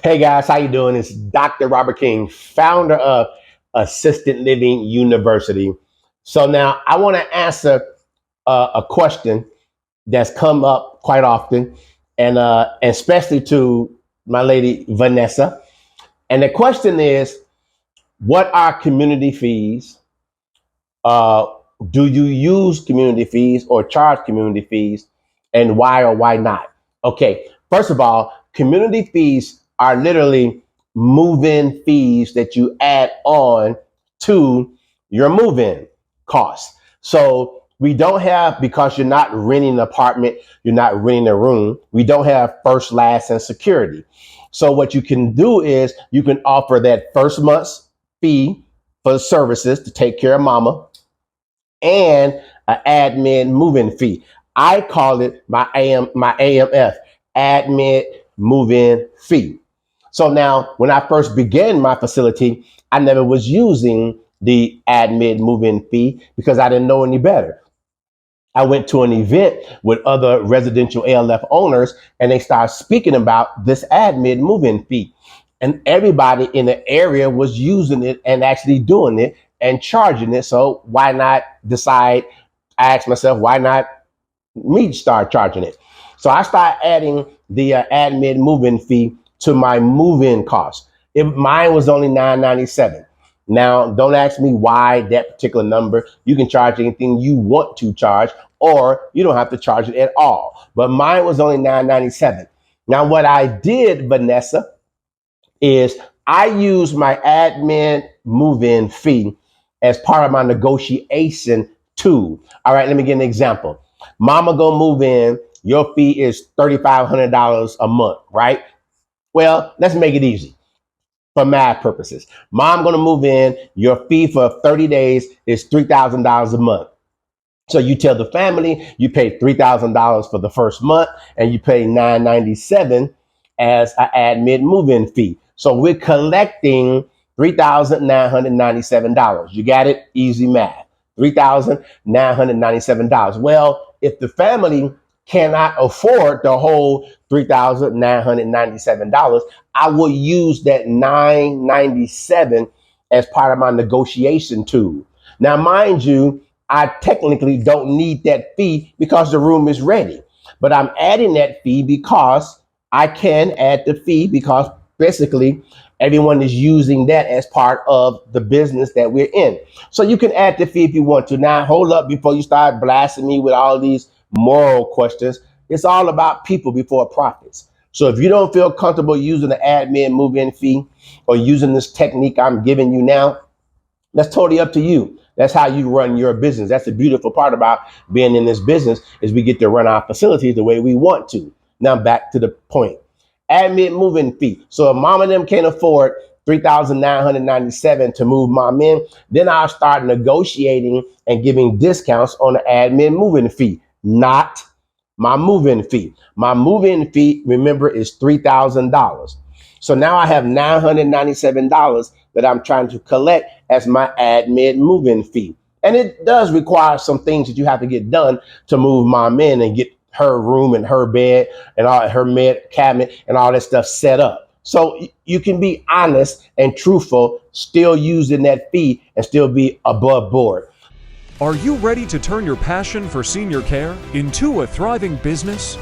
Hey guys, how you doing? It's Dr. Robert King, founder of Assisted Living University. So now I want to answer a question that's come up quite often, and especially to my lady Vanessa. And the question is, what are community fees? Uh, do you use community fees or charge community fees, and why or why not? Okay, first of all, community fees are literally move-in fees that you add on to your move-in costs. So we don't have, because you're not renting an apartment, you're not renting a room, we don't have first, last, and security. So what you can do is you can offer that first month's fee for the services to take care of mama, and an admin move-in fee. I call it my AMF, admin move-in fee. So now, when I first began my facility, I never was using the admin move-in fee because I didn't know any better. I went to an event with other residential ALF owners, and they started speaking about this admin move-in fee. And everybody in the area was using it and actually doing it and charging it. So why not decide? I asked myself, why not me start charging it? So I started adding the admin move-in fee to my move-in cost. Mine was only $9.97. Now, don't ask me why that particular number. You can charge anything you want to charge, or you don't have to charge it at all. But mine was only $9.97. Now, what I did, Vanessa, is I use my admin move-in fee as part of my negotiation tool. All right, let me give an example. Mama gonna move in, your fee is $3,500 a month, right? Well, let's make it easy for math purposes. Mom gonna move in, your fee for 30 days is $3,000 a month. So you tell the family you pay $3,000 for the first month, and you pay $9.97 as an admin move-in fee. So we're collecting $3,997. You got it? Easy math. $3,997. Well, if the family cannot afford the whole $3,997, I will use that $997 as part of my negotiation tool. Now, mind you, I technically don't need that fee because the room is ready, but I'm adding that fee because I can add the fee because basically everyone is using that as part of the business that we're in. So you can add the fee if you want to. Now, hold up before you start blasting me with all these moral questions. It's all about people before profits. So if you don't feel comfortable using the admin move-in fee or using this technique I'm giving you now, that's totally up to you. That's how you run your business. That's the beautiful part about being in this business, is we get to run our facilities the way we want to. Now back to the point. Admin move-in fee. So if mom and them can't afford $3,997 to move mom in, then I'll start negotiating and giving discounts on the admin move-in fee, not my move-in fee. My move-in fee, remember, is $3,000. So now I have $997 that I'm trying to collect as my admin move-in fee. And it does require some things that you have to get done to move mom in and get her room and her bed and all her med cabinet and all that stuff set up. So you can be honest and truthful, still using that fee and still be above board. Are you ready to turn your passion for senior care into a thriving business?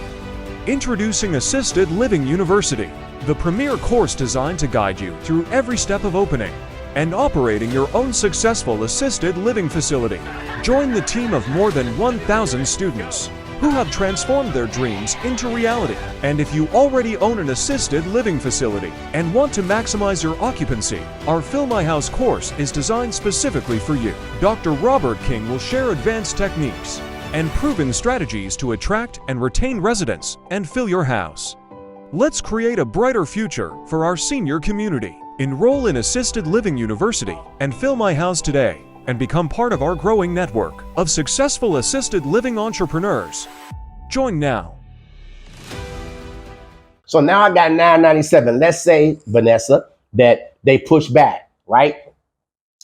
Introducing Assisted Living University, the premier course designed to guide you through every step of opening and operating your own successful assisted living facility. Join the team of more than 1,000 students who have transformed their dreams into reality. And if you already own an assisted living facility and want to maximize your occupancy, our Fill My House course is designed specifically for you. Dr. Robert King will share advanced techniques and proven strategies to attract and retain residents and fill your house. Let's create a brighter future for our senior community. Enroll in Assisted Living University and Fill My House today, and become part of our growing network of successful assisted living entrepreneurs. Join now. So now I got $997. Let's say, Vanessa, that they push back, right?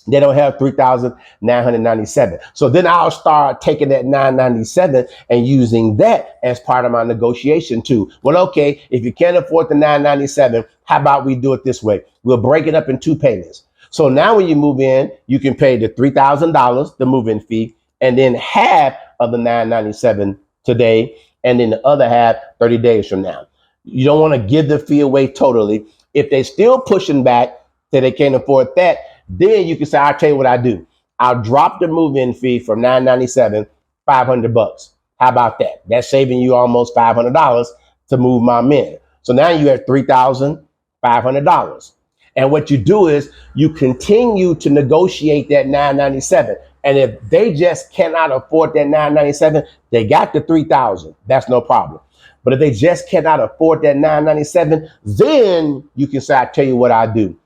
They don't have $3,997. So then I'll start taking that $997 and using that as part of my negotiation too. Well, okay, if you can't afford the $997, How about we do it this way? We'll break it up in 2 payments. So now when you move in, you can pay the $3,000, the move-in fee, and then half of the $997 today, and then the other half 30 days from now. You don't want to give the fee away totally. If they're still pushing back, say they can't afford that, then you can say, I'll tell you what I do. I'll drop the move-in fee from $997, $500. How about that? That's saving you almost $500 to move mom in. So now you have $3,500. And what you do is you continue to negotiate that $997. And if they just cannot afford that $997, they got the $3,000. That's no problem. But if they just cannot afford that $997, then you can say, I tell you what I do.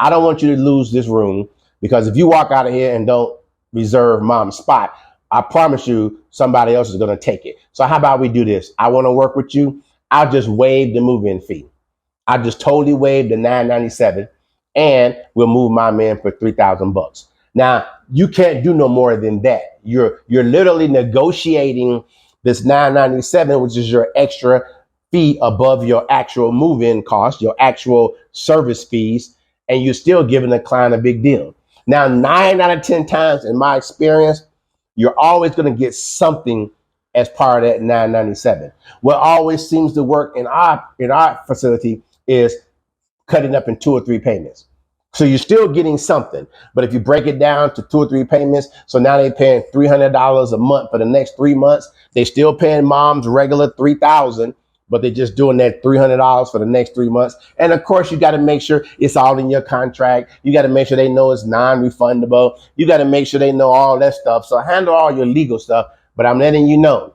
I don't want you to lose this room, because if you walk out of here and don't reserve mom's spot, I promise you somebody else is going to take it. So how about we do this? I want to work with you. I'll just waive the move-in fee. I just totally waive the $997, and we'll move my man for $3,000. Now you can't do no more than that. You're literally negotiating this $997, which is your extra fee above your actual move-in cost, your actual service fees, and you're still giving the client a big deal. Now, 9 out of 10 times in my experience, you're always going to get something as part of that $997. What always seems to work in our facility is cutting up in 2 or 3 payments. So you're still getting something, but if you break it down to 2 or 3 payments, so now they're paying $300 a month for the next 3 months. They still paying mom's regular $3,000, but they're just doing that $300 for the next 3 months. And of course, you got to make sure it's all in your contract. You got to make sure they know it's non-refundable. You got to make sure they know all that stuff. So handle all your legal stuff. But I'm letting you know,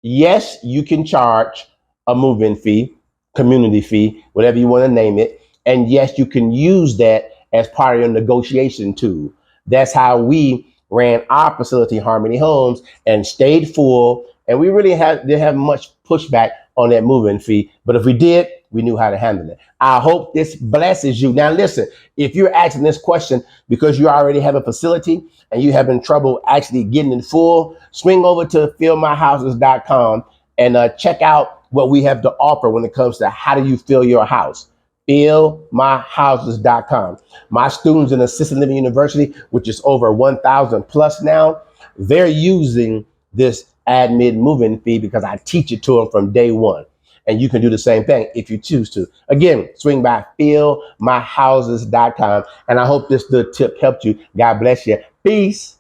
yes, you can charge a move-in fee, community fee, whatever you want to name it. And yes, you can use that as part of your negotiation tool. That's how we ran our facility, Harmony Homes, and stayed full. And we really didn't have much pushback on that move-in fee. But if we did, we knew how to handle it. I hope this blesses you. Now, listen, if you're asking this question because you already have a facility and you having trouble actually getting it full, swing over to fillmyhouses.com and check out what we have to offer when it comes to how do you fill your house. Fillmyhouses.com. My students in Assisted Living University, which is over 1,000 plus now, they're using this admin move-in fee because I teach it to them from day one. And you can do the same thing if you choose to. Again, swing by fillmyhouses.com. And I hope this little tip helped you. God bless you. Peace.